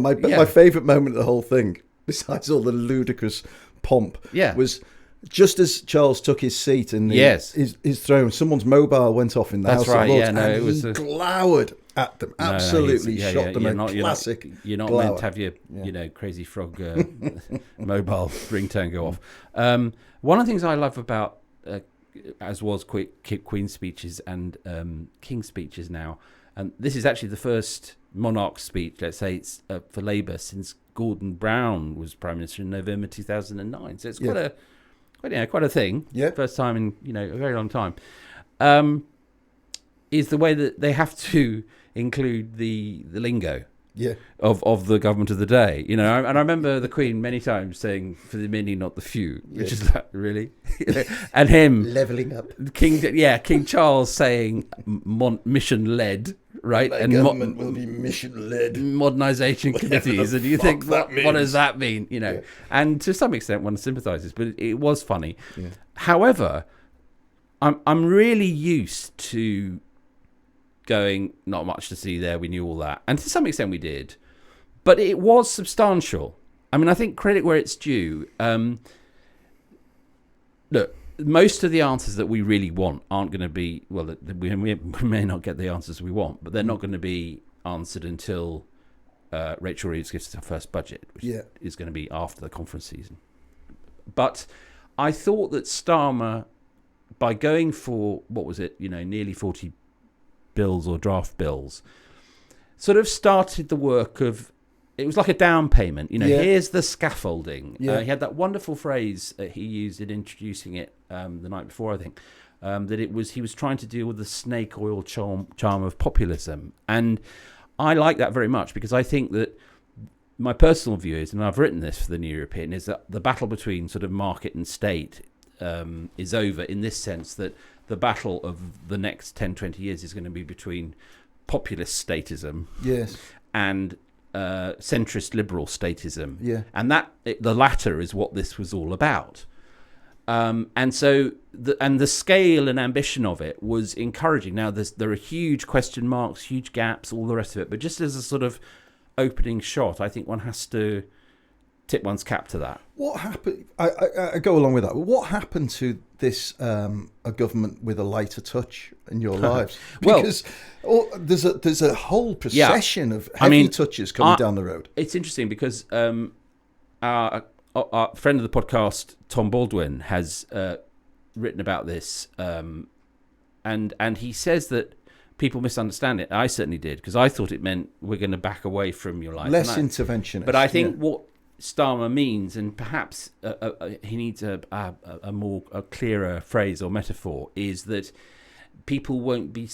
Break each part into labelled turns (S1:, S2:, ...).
S1: My favourite moment of the whole thing, besides all the ludicrous pomp, was just as Charles took his seat in his throne, someone's mobile went off in the House of Lords, and he glowered at them, absolutely shot them a classic
S2: You're not
S1: glower.
S2: meant to have your crazy frog mobile ringtone go off. One of the things I love about, as was Queen's speeches and King's speeches now, and this is actually the first monarch speech, let's say, it's for Labour since Gordon Brown was Prime Minister in November 2009. So it's quite a thing.
S1: Yeah.
S2: First time in a very long time. Is the way that they have to include the lingo of the government of the day. And I remember the Queen many times saying, "For the many, not the few," which is like, really, and him
S1: leveling up.
S2: King Charles saying mission led. Right,
S1: and government will be mission-led.
S2: Modernisation committees, and you think, what does that mean? And to some extent, one sympathises, but it was funny. Yeah. However, I'm really used to going, not much to see there. We knew all that, and to some extent, we did, but it was substantial. I mean, I think credit where it's due. Look. Most of the answers that we really want aren't going to be, well, we may not get the answers we want, but they're not going to be answered until Rachel Reeves gives us her first budget, which is going to be after the conference season. But I thought that Starmer, by going for, nearly 40 bills or draft bills, sort of started the work of, it was like a down payment. Here's the scaffolding. He had that wonderful phrase he used in introducing it the night before, I think, that he was trying to deal with the snake oil charm of populism. And I like that very much, because I think that my personal view is, and I've written this for the New European, is that the battle between sort of market and state is over, in this sense that the battle of the next 10, 20 years is going to be between populist statism and centrist liberal statism, and that the latter is what this was all about. And so the scale and ambition of it was encouraging. Now there are huge question marks, huge gaps, all the rest of it. But just as a sort of opening shot, I think one has to tip one's cap to that.
S1: What happened? I go along with that. What happened to this a government with a lighter touch in your lives? Because there's a whole procession of heavy touches coming down the road.
S2: It's interesting because our friend of the podcast, Tom Baldwin, has written about this, and he says that people misunderstand it. I certainly did, because I thought it meant we're going to back away from your life.
S1: Less interventionist.
S2: But I think what Starmer means, and perhaps he needs a clearer phrase or metaphor, is that people won't be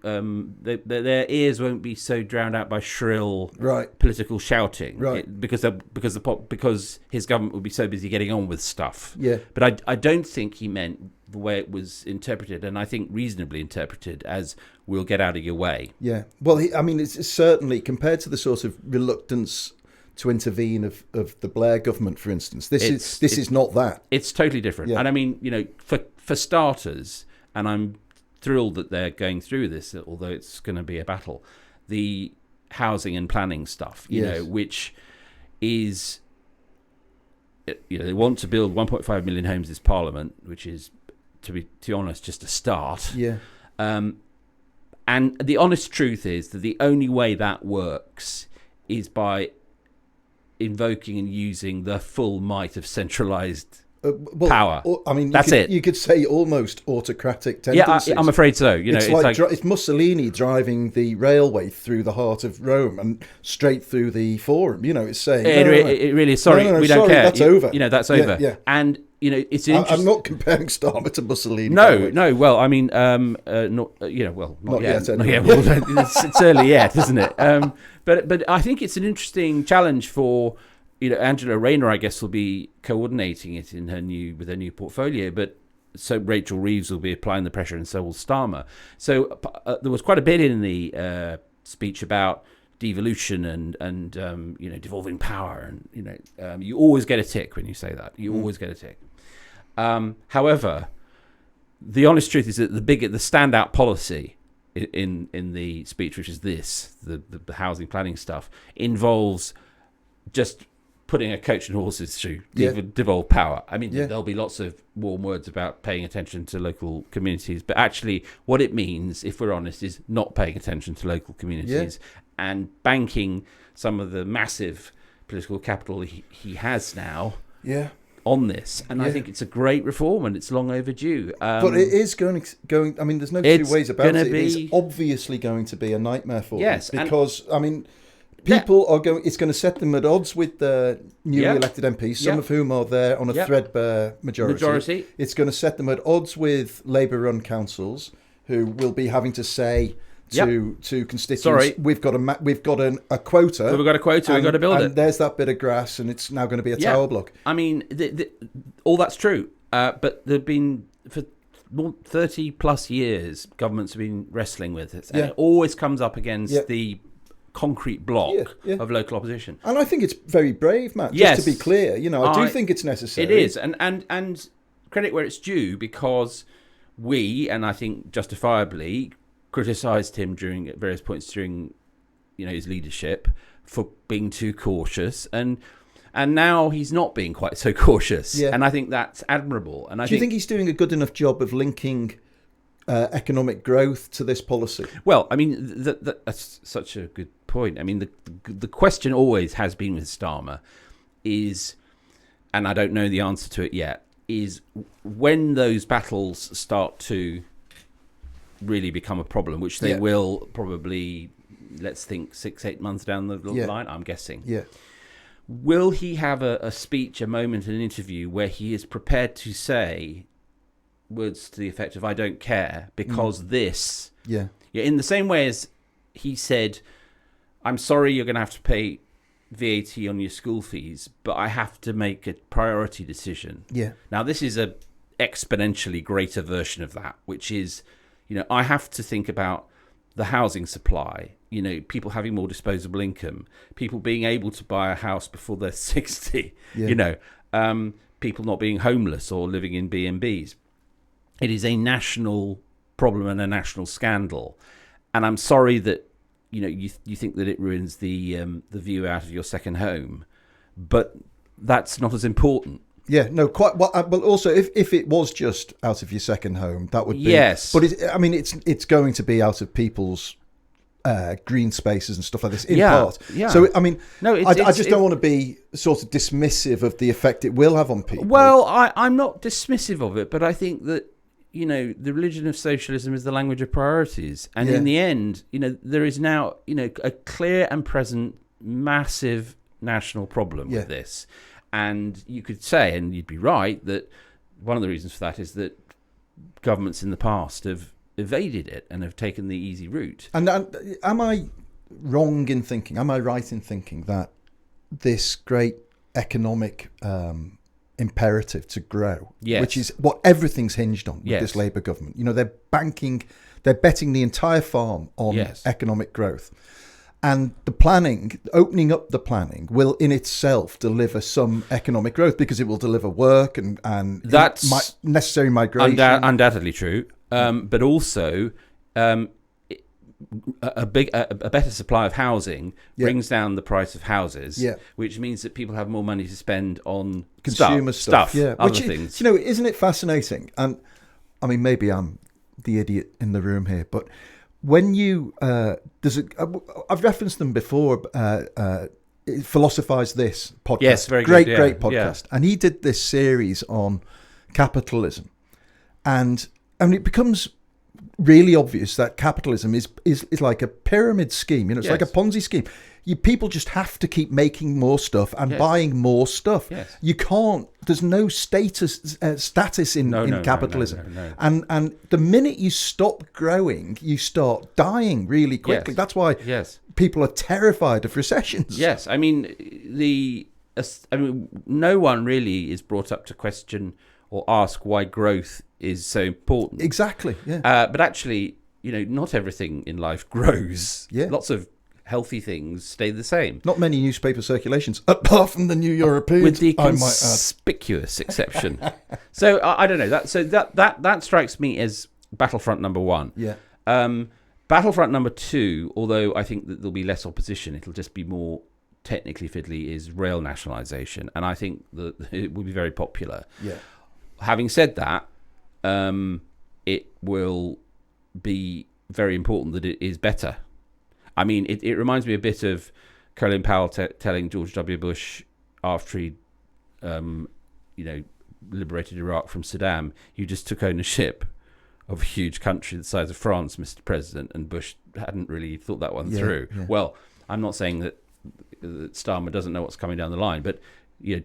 S2: their ears won't be so drowned out by shrill political shouting, because his government will be so busy getting on with stuff. But I don't think he meant the way it was interpreted, and I think reasonably interpreted as, we'll get out of your way.
S1: Well, it's certainly, compared to the sort of reluctance to intervene of the Blair government, for instance, this is not that. It's
S2: totally different. And I mean, for starters, and I'm thrilled that they're going through this, although it's going to be a battle, the housing and planning stuff, which is, they want to build 1.5 million homes this Parliament, which is, to be honest, just a start. And the honest truth is that the only way that works is by invoking and using the full might of centralised power.
S1: You could say almost autocratic tendencies.
S2: I'm afraid so.
S1: It's Mussolini driving the railway through the heart of Rome and straight through the Forum. It's saying
S2: it really is. Sorry, we don't care.
S1: That's over.
S2: That's over.
S1: Yeah.
S2: And it's interesting.
S1: I'm not comparing Starmer to Mussolini.
S2: No. Well, I mean, not yet. Anyway. It's early yet, isn't it? But I think it's an interesting challenge for, Angela Rayner, I guess, will be coordinating it with her new portfolio, but so Rachel Reeves will be applying the pressure, and so will Starmer. So there was quite a bit in the speech about devolution and devolving power, and you always get a tick when you say that. You always get a tick. However, the honest truth is that the standout policy in the speech, which is the housing planning stuff, involves just putting a coach and horses through devolved power. I mean, there'll be lots of warm words about paying attention to local communities, but actually what it means, if we're honest, is not paying attention to local communities and banking some of the massive political capital he has now on this. And I think it's a great reform and it's long overdue.
S1: But it is going. I mean, there's no two ways about it. It is obviously going to be a nightmare for them. Because, I mean, people are going. It's going to set them at odds with the newly elected MPs, some of whom are there on a threadbare majority. It's going to set them at odds with Labour-run councils, who will be having to say to constituents, we've got a quota.
S2: We've got a quota. We've got to build it.
S1: There's that bit of grass, and it's now going to be a tower block.
S2: I mean, all that's true, but there've been for 30 plus years, governments have been wrestling with it, and it always comes up against the concrete block of local opposition.
S1: And I think it's very brave, Matt, just to be clear. I do think it's necessary.
S2: It is, and credit where it's due, because we, and I think justifiably, criticised him at various points during his leadership for being too cautious, and now he's not being quite so cautious. And I think that's admirable. And
S1: do you think he's doing a good enough job of linking economic growth to this policy?
S2: Well, I mean, that's such a good point. I mean, the question always has been with Starmer is, and I don't know the answer to it yet, is when those battles start to really become a problem, which they will probably, let's think 6-8 months down the line, I'm guessing. Will he have a speech, a moment, an interview where he is prepared to say words to the effect of, I don't care, because this... in the same way as he said, I'm sorry you're going to have to pay VAT on your school fees, but I have to make a priority decision. Now, this is a exponentially greater version of that, which is, I have to think about the housing supply, people having more disposable income, people being able to buy a house before they're 60, people not being homeless or living in B&Bs. It is a national problem and a national scandal. And I'm sorry that, you think that it ruins the view out of your second home, but that's not as important.
S1: No, quite. Well, but also, if it was just out of your second home, that would be But it's going to be out of people's green spaces and stuff like this in part. So I mean, I just don't want to be sort of dismissive of the effect it will have on people.
S2: Well, I'm not dismissive of it, but I think that the religion of socialism is the language of priorities, and in the end, there is now a clear and present massive national problem with this. And you could say, and you'd be right, that one of the reasons for that is that governments in the past have evaded it and have taken the easy route.
S1: And am I wrong in thinking, am I right in thinking that this great economic imperative to grow, which is what everything's hinged on with this Labour government, they're betting the entire farm on economic growth. And the planning, opening up the planning, will in itself deliver some economic growth because it will deliver work and
S2: that's
S1: necessary migration.
S2: Undoubtedly true, but also a better supply of housing brings down the price of houses, which means that people have more money to spend on
S1: consumer stuff,
S2: other things.
S1: Isn't it fascinating? And I mean, maybe I'm the idiot in the room here, but when you I've referenced them before. Philosophize This podcast,
S2: yes, very
S1: great
S2: yeah.
S1: podcast, and he did this series on capitalism, and it becomes really obvious that capitalism is like a pyramid scheme. It's like a Ponzi scheme. People just have to keep making more stuff and buying more stuff. You can't. There's no status in capitalism.
S2: No.
S1: And the minute you stop growing, you start dying really quickly. That's why people are terrified of recessions.
S2: Yes, I mean no one really is brought up to question or ask why growth is so important.
S1: Exactly.
S2: But actually, not everything in life grows. Lots of healthy things stay the same.
S1: Not many newspaper circulations, apart from the New Europeans,
S2: with the conspicuous exception. So I don't know that. So that strikes me as battlefront number one. Battlefront number 2, although I think that there'll be less opposition, it'll just be more technically fiddly, is rail nationalisation, and I think that it will be very popular.
S1: Yeah.
S2: Having said that, it will be very important that it is better. I mean, it reminds me a bit of Colin Powell telling George W. Bush after he, liberated Iraq from Saddam, you just took ownership of a huge country the size of France, Mr. President, and Bush hadn't really thought that one through. Yeah. Well, I'm not saying that Starmer doesn't know what's coming down the line, but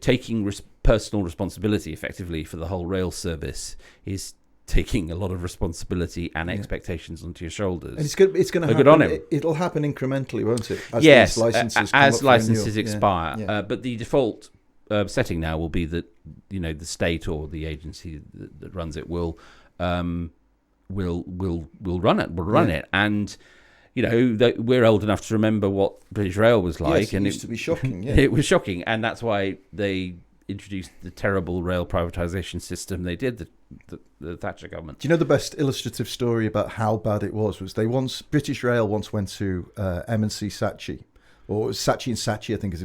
S2: taking personal responsibility effectively for the whole rail service is taking a lot of responsibility and expectations onto your shoulders.
S1: And it's going to happen. Good on him. It'll happen incrementally, won't it?
S2: Yes, as licenses expire. Yeah. But the default setting now will be that the state or the agency that runs it will run it, and we're old enough to remember what British Rail was like.
S1: Yes, it used to be shocking. Yeah.
S2: It was shocking, and that's why they introduced the terrible rail privatisation system they did, the Thatcher government.
S1: Do you know the best illustrative story about how bad it was British Rail once went to M&C Saatchi, or it was Saatchi and Saatchi, I think it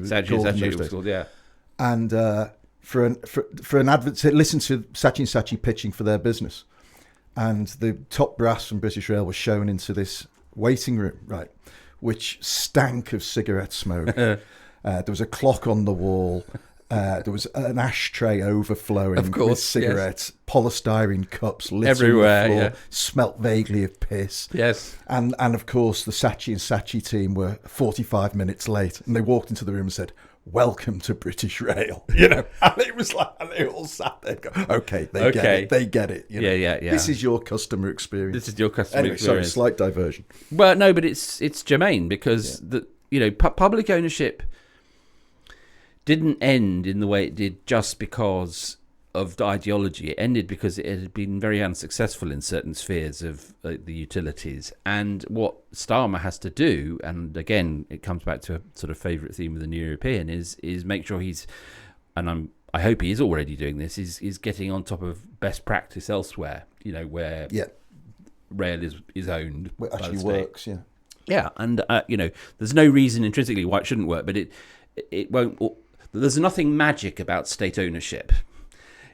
S1: was called. Yeah. And for an advert, listen to Saatchi and Saatchi pitching for their business, and the top brass from British Rail was shown into this waiting room, right, which stank of cigarette smoke. There was a clock on the wall. There was an ashtray overflowing with cigarettes, polystyrene cups littered everywhere, the floor, smelt vaguely of piss.
S2: Yes.
S1: And of course, the Saatchi and Saatchi team were 45 minutes late, and they walked into the room and said, "Welcome to British Rail." And it was like, and they all sat there going, okay, they get it.
S2: Yeah.
S1: This is your customer experience.
S2: Anyway,
S1: sorry, slight diversion.
S2: Well, no, but it's germane because public ownership didn't end in the way it did just because of the ideology. It ended because it had been very unsuccessful in certain spheres of the utilities. And what Starmer has to do, and again, it comes back to a sort of favourite theme of the New European, is make sure he's, and I hope he is already doing this, is getting on top of best practice elsewhere, where rail is owned.
S1: Well, it actually works, yeah.
S2: Yeah, and, there's no reason intrinsically why it shouldn't work, but it won't. There's nothing magic about state ownership.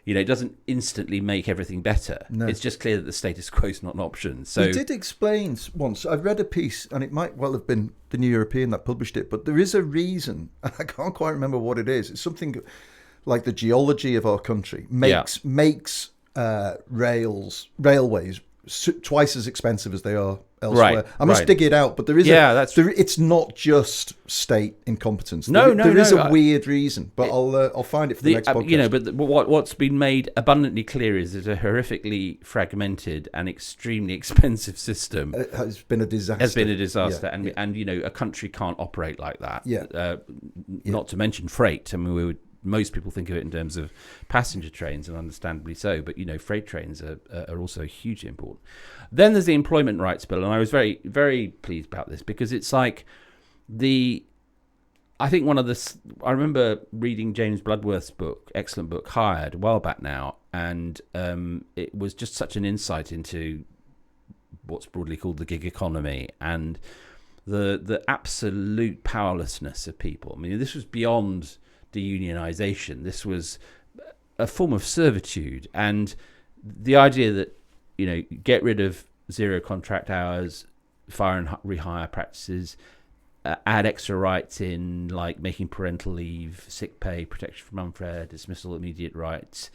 S2: It doesn't instantly make everything better. No. It's just clear that the status quo is not an option. So
S1: he did explain once. I read a piece, and it might well have been the New European that published it, but there is a reason. I can't quite remember what it is. It's something like the geology of our country makes railways twice as expensive as they are elsewhere. Right, I must dig it out, but there is it's not just state incompetence. There is a weird reason, but I'll find it for the next podcast.
S2: But what's been made abundantly clear is that a horrific fragmented and extremely expensive system
S1: has been a disaster.
S2: And a country can't operate like that.
S1: Yeah.
S2: Not to mention freight. I mean, most people think of it in terms of passenger trains, and understandably so, but freight trains are also hugely important. Then there's the employment rights bill, and I was very, very pleased about this because it's like I remember reading James Bloodworth's book, excellent book, Hired, a while back now, and it was just such an insight into what's broadly called the gig economy and the absolute powerlessness of people. I mean, this was beyond deunionization. This was a form of servitude, and the idea that get rid of zero contract hours, fire and rehire practices, add extra rights in like making parental leave, sick pay, protection from unfair dismissal, immediate rights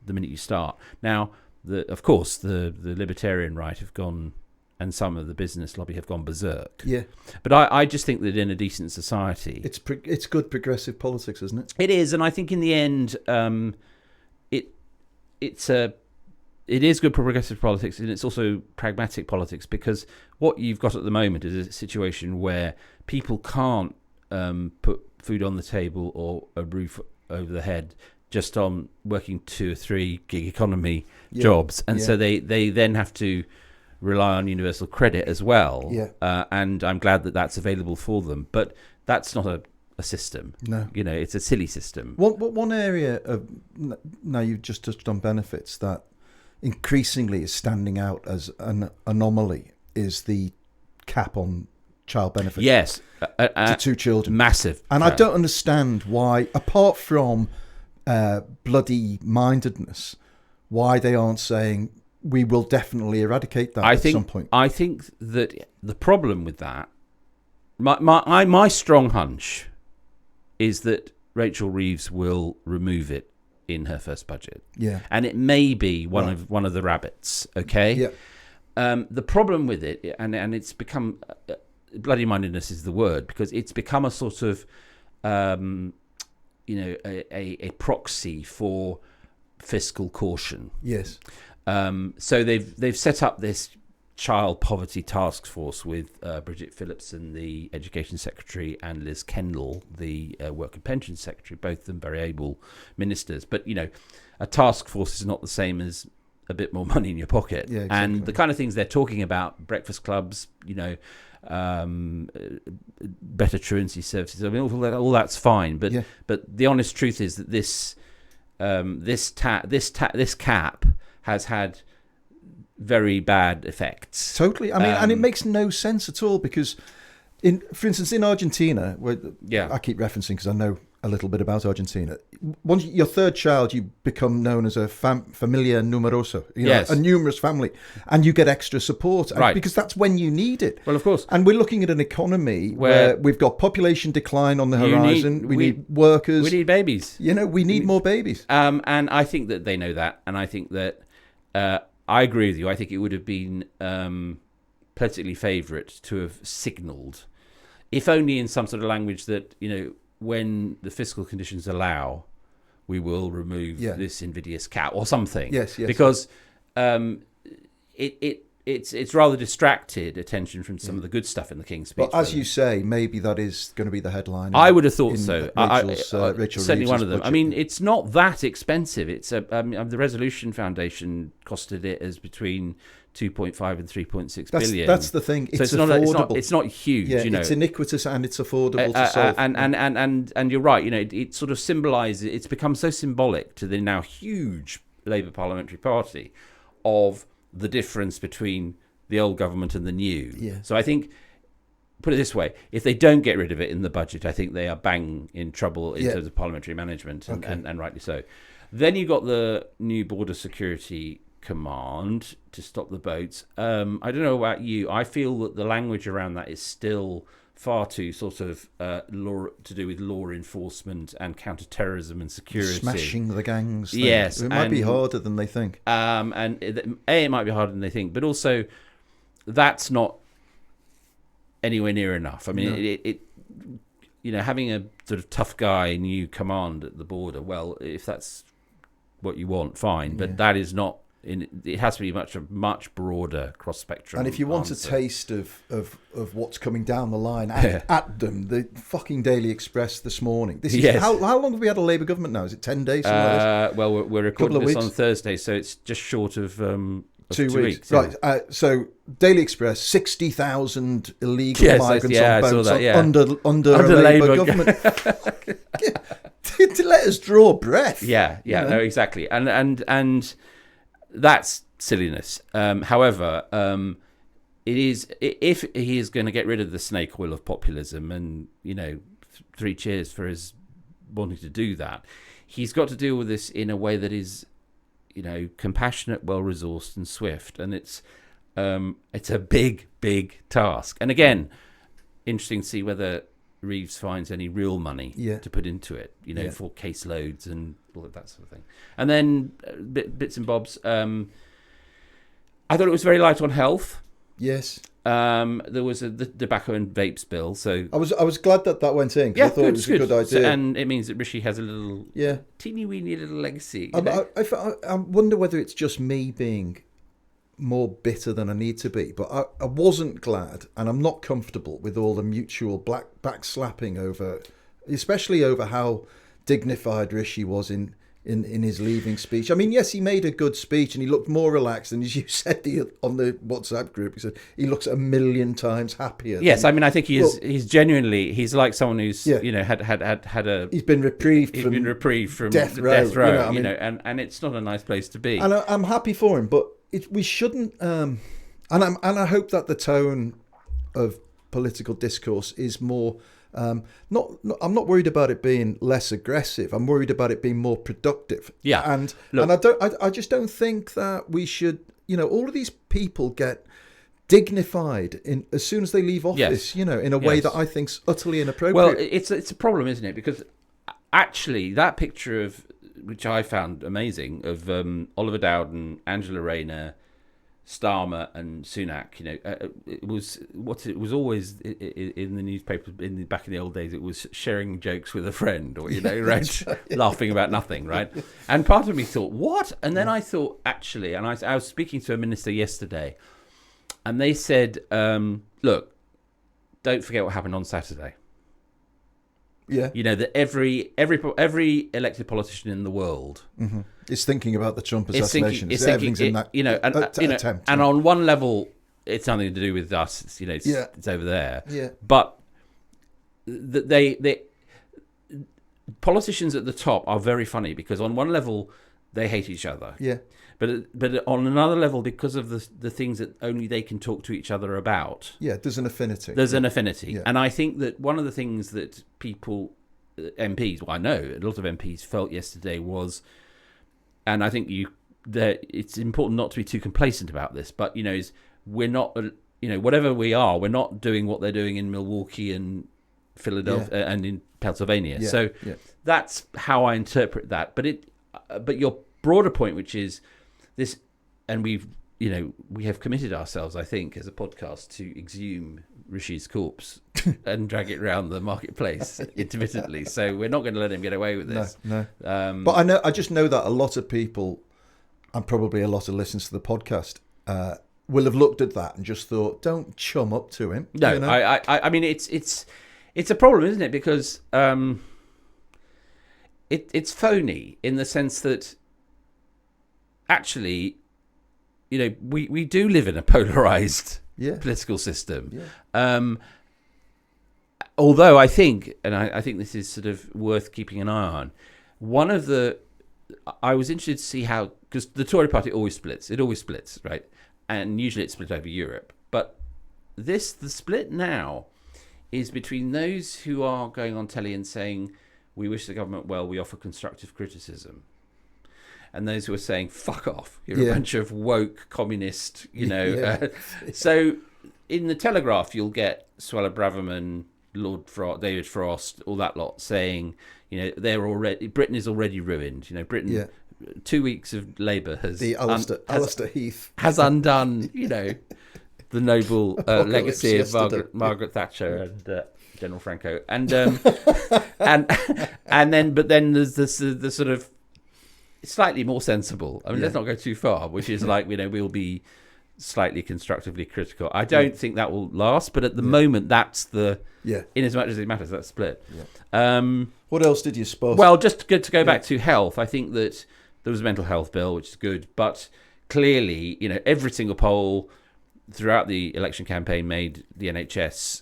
S2: the minute you start. Now, of course, the libertarian right have gone, and some of the business lobby have gone berserk.
S1: Yeah.
S2: But I just think that in a decent society,
S1: it's good progressive politics, isn't it?
S2: It is, and I think in the end, it is good progressive politics, and it's also pragmatic politics, because what you've got at the moment is a situation where people can't put food on the table or a roof over the head just on working 2 or 3 gig economy jobs, and so they then have to rely on universal credit as well. And I'm glad that that's available for them, but that's not a system.
S1: No,
S2: it's a silly system.
S1: One area of, now you've just touched on benefits, that increasingly is standing out as an anomaly is the cap on child benefit.
S2: Yes.
S1: To 2 children.
S2: Massive.
S1: And I don't understand why, apart from bloody mindedness, why they aren't saying we will definitely eradicate that some point.
S2: I think that the problem with that, my strong hunch is that Rachel Reeves will remove it in her first budget.
S1: Yeah.
S2: And it may be one of the rabbits, okay?
S1: Yeah.
S2: The problem with it, and it's become, bloody mindedness is the word, because it's become a sort of, a proxy for fiscal caution.
S1: Yes.
S2: So they've set up this child poverty task force with Bridget Phillipson, the Education Secretary, and Liz Kendall, the Work and Pensions Secretary, both of them very able ministers. But, a task force is not the same as a bit more money in your pocket.
S1: Yeah, exactly.
S2: And the kind of things they're talking about, breakfast clubs, better truancy services, I mean, all that's fine. But the honest truth is that this cap has had very bad effects.
S1: Totally. I mean, and it makes no sense at all because, for instance, in Argentina, where I keep referencing because I know a little bit about Argentina. Once your third child, you become known as a familia numerosa, a numerous family, and you get extra support because that's when you need it.
S2: Well, of course.
S1: And we're looking at an economy where we've got population decline on the horizon. We need workers.
S2: We need babies.
S1: We need more babies.
S2: And I think that they know that. And I think that I agree with you. I think it would have been politically favourite to have signalled, if only in some sort of language that, when the fiscal conditions allow, we will remove this invidious cap or something.
S1: Yes.
S2: Because it's rather distracted attention from some of the good stuff in the King's speech.
S1: But as you say, maybe that is going to be the headline.
S2: I would have thought so.
S1: Rachel
S2: certainly one of them.
S1: Budget.
S2: I mean, it's not that expensive. It's the Resolution Foundation costed it as between 2.5 and 3.6 billion.
S1: That's the thing. It's
S2: affordable. It's not huge.
S1: It's iniquitous and it's affordable to solve.
S2: And you're right. It sort of symbolises. It's become so symbolic to the now huge Labour parliamentary party of the difference between the old government and the new.
S1: Yeah.
S2: So I think, put it this way, if they don't get rid of it in the budget, I think they are bang in trouble in terms of parliamentary management, and rightly so. Then you've got the new Border Security Command to stop the boats. I don't know about you. I feel that the language around that is still far too sort of law to do with law enforcement and counter-terrorism and security.
S1: Smashing the gangs thing.
S2: Yes.
S1: It might be harder than they think.
S2: It might be harder than they think, but also that's not anywhere near enough. I mean, having a sort of tough guy new command at the border, well, if that's what you want, fine, but that is not. It has to be a much broader cross spectrum.
S1: And if you want a taste of what's coming down the line at them, the fucking Daily Express this morning. This is how long have we had a Labour government now? Is it 10 days?
S2: Well, we're recording this on Thursday, so it's just short of 2 weeks.
S1: Right. So Daily Express, 60,000 illegal migrants on boats under a Labour government. To let us draw breath.
S2: No, exactly. And that's silliness. However, it is, if he is going to get rid of the snake oil of populism, and 3 cheers for his wanting to do that, he's got to deal with this in a way that is, compassionate, well-resourced, and swift. And it's a big, big task. And again, interesting to see whether Reeves finds any real money to put into it, for caseloads and all of that sort of thing. And then bits and bobs. I thought it was very light on health.
S1: Yes.
S2: There was the tobacco and vapes bill. So
S1: I was glad that went in. I thought it was a good idea.
S2: So, and it means that Rishi has a little teeny weeny little legacy.
S1: I wonder whether it's just me being more bitter than I need to be, but I wasn't glad, and I'm not comfortable with all the mutual backslapping especially over how dignified Rishi was in his leaving speech. I mean, yes, he made a good speech and he looked more relaxed, and as you said on the WhatsApp group, he said he looks a million times happier.
S2: Yes, I mean, I think he's genuinely, he's like someone who's had a
S1: he's been reprieved from death row,
S2: and it's not a nice place to be.
S1: And I'm happy for him, but we shouldn't. And I hope that the tone of political discourse is more. I'm not worried about it being less aggressive. I'm worried about it being more productive.
S2: Yeah,
S1: and I just don't think that we should. All of these people get dignified as soon as they leave office.
S2: Yes.
S1: In a way that I think's utterly inappropriate.
S2: Well, it's a problem, isn't it? Because actually, that picture of which I found amazing of Oliver Dowden, Angela Rayner, Starmer and Sunak, it was always in the newspaper back in the old days. It was sharing jokes with a friend, or right, laughing about nothing, right? And part of me thought, what? And then I thought, actually, and I was speaking to a minister yesterday, and they said, look, don't forget what happened on Saturday.
S1: Yeah,
S2: that every elected politician in the world
S1: is thinking about the Trump assassination.
S2: Everything's in that, attempt. And on one level, it's nothing to do with us. It's over there.
S1: Yeah.
S2: But they politicians at the top are very funny because on one level they hate each other.
S1: Yeah.
S2: But on another level, because of the things that only they can talk to each other about.
S1: Yeah, there's an affinity.
S2: An affinity. Yeah. And I think that one of the things that people, MPs, I know a lot of MPs felt yesterday was, and I think it's important not to be too complacent about this, but, is we're not, whatever we are, we're not doing what they're doing in Milwaukee and Philadelphia and in Pennsylvania.
S1: Yeah.
S2: So that's how I interpret that. But your broader point, which is, this, and we have committed ourselves, I think, as a podcast to exhume Rishi's corpse and drag it around the marketplace intermittently. So we're not going to let him get away with this.
S1: No. But I just know that a lot of people, and probably a lot of listeners to the podcast, will have looked at that and just thought, "Don't chum up to him."
S2: No, I mean it's a problem, isn't it? Because it's phony in the sense that. Actually, we do live in a polarized political system. Yeah. Although I think, and I think this is sort of worth keeping an eye on, I was interested to see how, because the Tory party always splits. It always splits, right? And usually it's split over Europe. But the split now is between those who are going on telly and saying, we wish the government well, we offer constructive criticism. And those who are saying, fuck off, you're a bunch of woke communist, So in the Telegraph, you'll get Suella Braverman, David Frost, all that lot saying, Britain is already ruined. Britain, 2 weeks of Labour has...
S1: Alistair Heath.
S2: Has undone, the noble legacy of Margaret Thatcher and General Franco. And then there's the sort of slightly more sensible. I mean, let's not go too far, which is like, we'll be slightly constructively critical. I don't think that will last, but at the moment, that's in as much as it matters, that's split. Yeah.
S1: What else did you spot?
S2: Well, just to go back to health, I think that there was a mental health bill, which is good, but clearly, every single poll throughout the election campaign made the NHS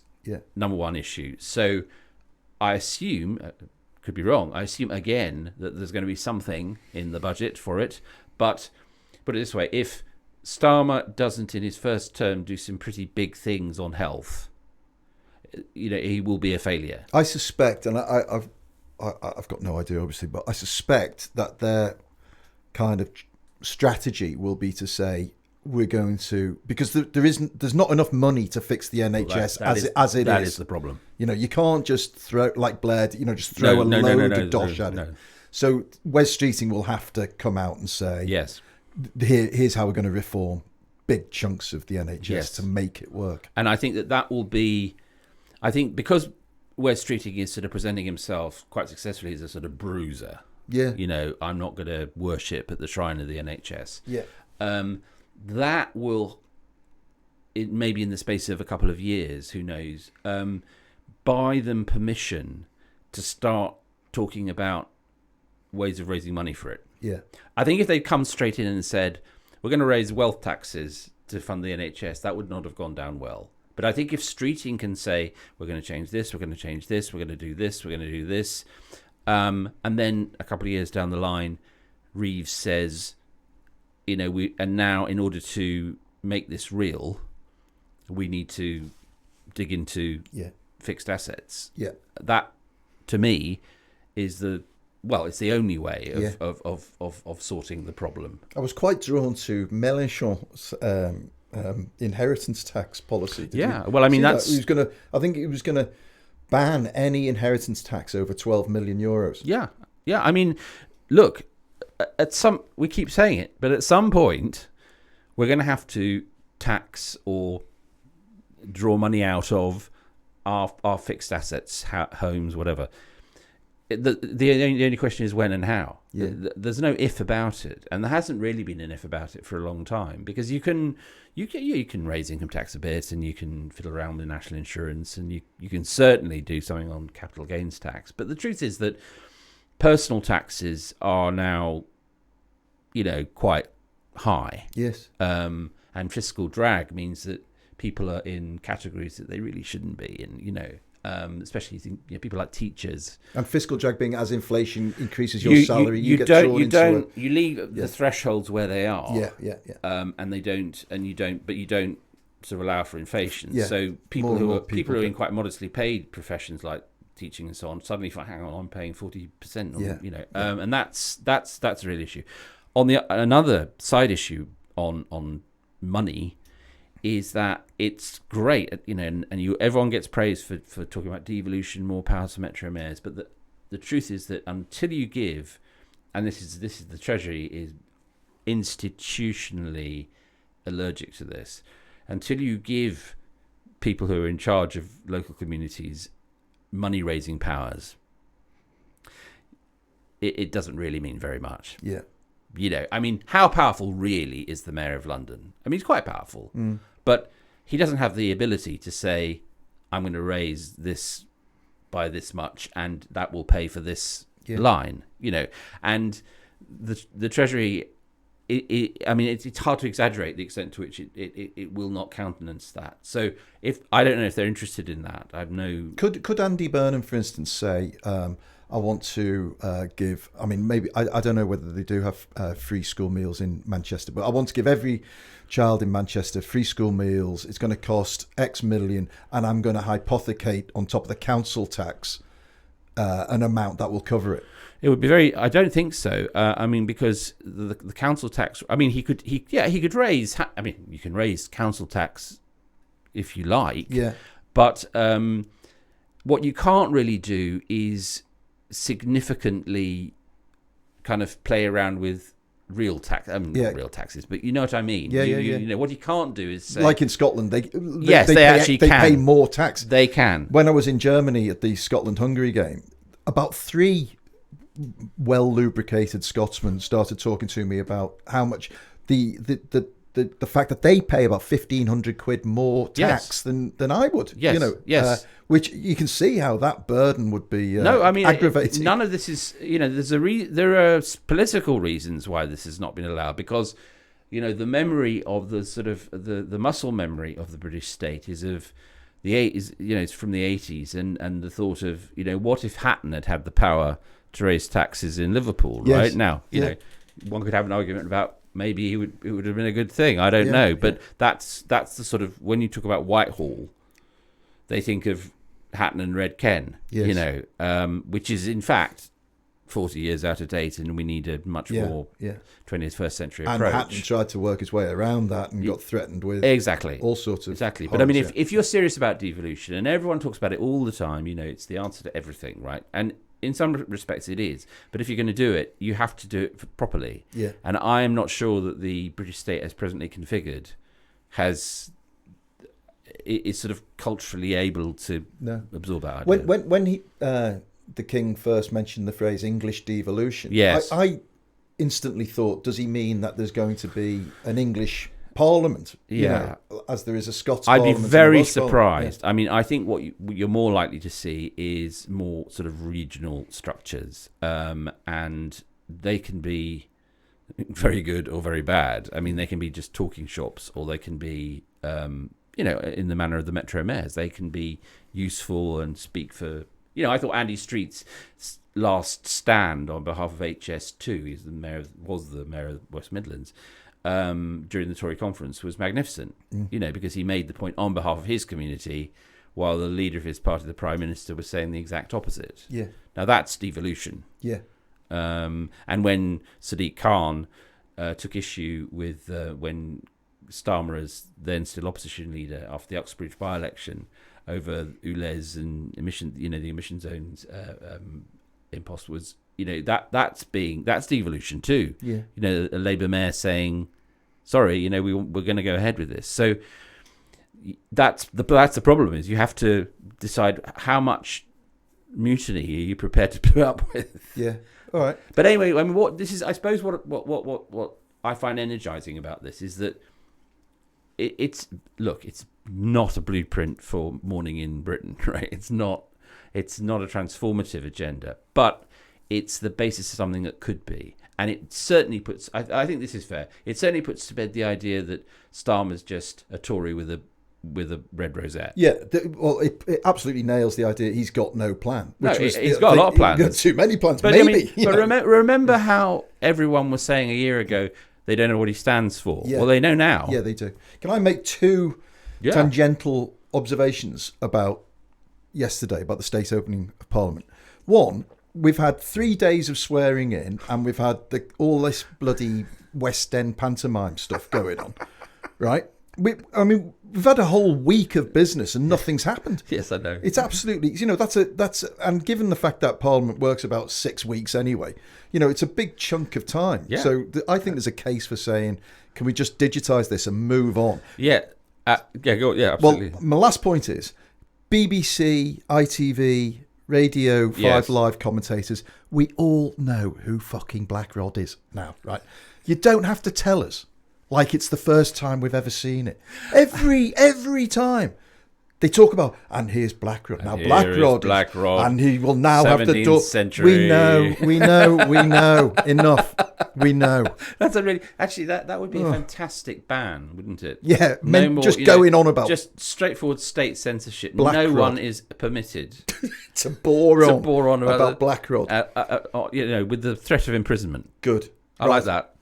S2: number one issue. So I assume... could be wrong. I assume again that there's going to be something in the budget for it. But put it this way: if Starmer doesn't in his first term do some pretty big things on health, he will be a failure.
S1: I suspect, and I've got no idea, obviously, but I suspect that their kind of strategy will be to say, we're going to, because there's not enough money to fix the NHS as it is.
S2: That is the problem.
S1: You can't just throw, like Blair, just throw a load of dosh at it. So Wes Streeting will have to come out and say,
S2: yes,
S1: here's how we're going to reform big chunks of the NHS to make it work.
S2: And I think that will be, I think because Wes Streeting is sort of presenting himself quite successfully as a sort of bruiser.
S1: Yeah.
S2: I'm not going to worship at the shrine of the NHS.
S1: Yeah.
S2: That will, it maybe in the space of a couple of years, who knows, buy them permission to start talking about ways of raising money for it.
S1: Yeah.
S2: I think if they'd come straight in and said, we're going to raise wealth taxes to fund the NHS, that would not have gone down well. But I think if Streeting can say, we're going to change this, we're going to change this, we're going to do this, we're going to do this, and then a couple of years down the line, Reeves says, and now in order to make this real, we need to dig into fixed assets.
S1: Yeah,
S2: that to me is it's the only way of sorting the problem.
S1: I was quite drawn to Mélenchon's inheritance tax policy.
S2: Well, I mean, I
S1: think he was gonna ban any inheritance tax over 12 million euros.
S2: Yeah. I mean, look, we keep saying it, but at some point we're going to have to tax or draw money out of our fixed assets, homes, whatever. The only question is when and how. There's no if about it, and there hasn't really been an if about it for a long time, because you can raise income tax a bit, and you can fiddle around with national insurance, and you can certainly do something on capital gains tax. But the truth is that personal taxes are now, quite high.
S1: Yes.
S2: And fiscal drag means that people are in categories that they really shouldn't be in. Especially people like teachers. And fiscal
S1: drag being as inflation increases your salary, you
S2: leave the thresholds where they are.
S1: Yeah.
S2: And you don't sort of allow for inflation.
S1: Yeah.
S2: So people who are in quite modestly paid professions like teaching and so on suddenly find, hang on, I'm paying 40%. And that's a real issue. Another side issue on money is that it's great, and everyone gets praised for talking about devolution, more powers for metro mayors. But the truth is that until you give, and this is the Treasury is institutionally allergic to this, until you give people who are in charge of local communities money raising powers, it doesn't really mean very much.
S1: Yeah.
S2: I mean, how powerful really is the Mayor of London? I mean, he's quite powerful. But he doesn't have the ability to say, I'm going to raise this by this much and that will pay for this line, And the Treasury, it's hard to exaggerate the extent to which it will not countenance that. So I don't know if they're interested in that. I have no...
S1: Could Andy Burnham, for instance, say... I want to give, maybe, I don't know whether they do have free school meals in Manchester, but I want to give every child in Manchester free school meals. It's going to cost X million, and I'm going to hypothecate on top of the council tax an amount that will cover it.
S2: It would be I don't think so. Because the council tax, he could raise, you can raise council tax if you like.
S1: Yeah.
S2: But what you can't really do is significantly kind of play around with real tax. Not real taxes, but you know what I mean.
S1: Yeah.
S2: What you can't do is say,
S1: like in Scotland, they
S2: actually
S1: pay more tax.
S2: They can.
S1: When I was in Germany at the Scotland-Hungary game, about 3 well-lubricated Scotsmen started talking to me about how much the fact that they pay about 1,500 quid more tax than I would.
S2: Yes.
S1: Which you can see how that burden would be aggravating.
S2: None of this is, there are political reasons why this has not been allowed, because, the memory of the sort of the muscle memory of the British state is of the it's from the 80s, and the thought of, what if Hatton had the power to raise taxes in Liverpool, right? Now, one could have an argument about maybe it would have been a good thing. I don't know, but that's the sort of, when you talk about Whitehall, they think of Hatton and Red Ken, which is in fact 40 years out of date, and we need a much more 21st century approach.
S1: And Hatton tried to work his way around that and got threatened with all sorts of
S2: But if you're serious about devolution, and everyone talks about it all the time, it's the answer to everything, right? And in some respects it is, but if you're going to do it, you have to do it properly.
S1: Yeah.
S2: And I am not sure that the British state, as presently configured, is sort of culturally able to absorb that idea.
S1: When he, the King first mentioned the phrase English devolution,
S2: yes,
S1: I instantly thought, does he mean that there's going to be an English Parliament? As there is a Scots Parliament.
S2: I'd be very surprised. Yeah. I think what you're more likely to see is more sort of regional structures, and they can be very good or very bad. They can be just talking shops, or they can be, in the manner of the Metro Mayors. They can be useful and speak for... I thought Andy Street's last stand on behalf of HS2, was the mayor of West Midlands, during the Tory conference, was magnificent, because he made the point on behalf of his community, while the leader of his party, the Prime Minister, was saying the exact opposite.
S1: Yeah.
S2: Now that's devolution.
S1: Yeah.
S2: And when Sadiq Khan took issue with when Starmer, as then still opposition leader after the Uxbridge by-election, over ULEZ and emission, the emission zones impost was, that's devolution too.
S1: Yeah.
S2: A Labour mayor saying, sorry, we're going to go ahead with this. So that's the problem, is you have to decide how much mutiny are you prepared to put up with.
S1: Yeah. All right.
S2: But anyway, I mean, what I find energizing about this is that it's not a blueprint for morning in Britain, right? It's not a transformative agenda, but it's the basis of something that could be. And it certainly puts, I think this is fair, it certainly puts to bed the idea that Starmer's just a Tory with a red rosette.
S1: Yeah, it absolutely nails the idea he's got no plan.
S2: He's got a lot of plans.
S1: He's got too many plans,
S2: but
S1: maybe.
S2: Remember how everyone was saying a year ago they don't know what he stands for? Yeah. Well, they know now.
S1: Yeah, they do. Can I make two tangential observations about yesterday, about the state opening of Parliament? One, we've had 3 days of swearing in, and we've had all this bloody West End pantomime stuff going on, right? We've had a whole week of business and nothing's happened.
S2: Yes, I know.
S1: It's absolutely, and given the fact that Parliament works about 6 weeks anyway, it's a big chunk of time.
S2: Yeah.
S1: So I think there's a case for saying, can we just digitise this and move on?
S2: Yeah. Absolutely.
S1: Well, my last point is BBC, ITV, Radio 5 Live commentators, we all know who fucking Black Rod is now, right? You don't have to tell us like it's the first time we've ever seen it. Every time they talk about, and here's Black Rod. Now Black Rod, and he will now have the door.
S2: Century.
S1: We know. Enough. We know.
S2: That's that would be a fantastic ban, wouldn't it?
S1: Yeah, going on about
S2: just straightforward state censorship.
S1: One
S2: is permitted
S1: to bore on
S2: about
S1: Black Rod.
S2: With the threat of imprisonment.
S1: Good.
S2: I like that.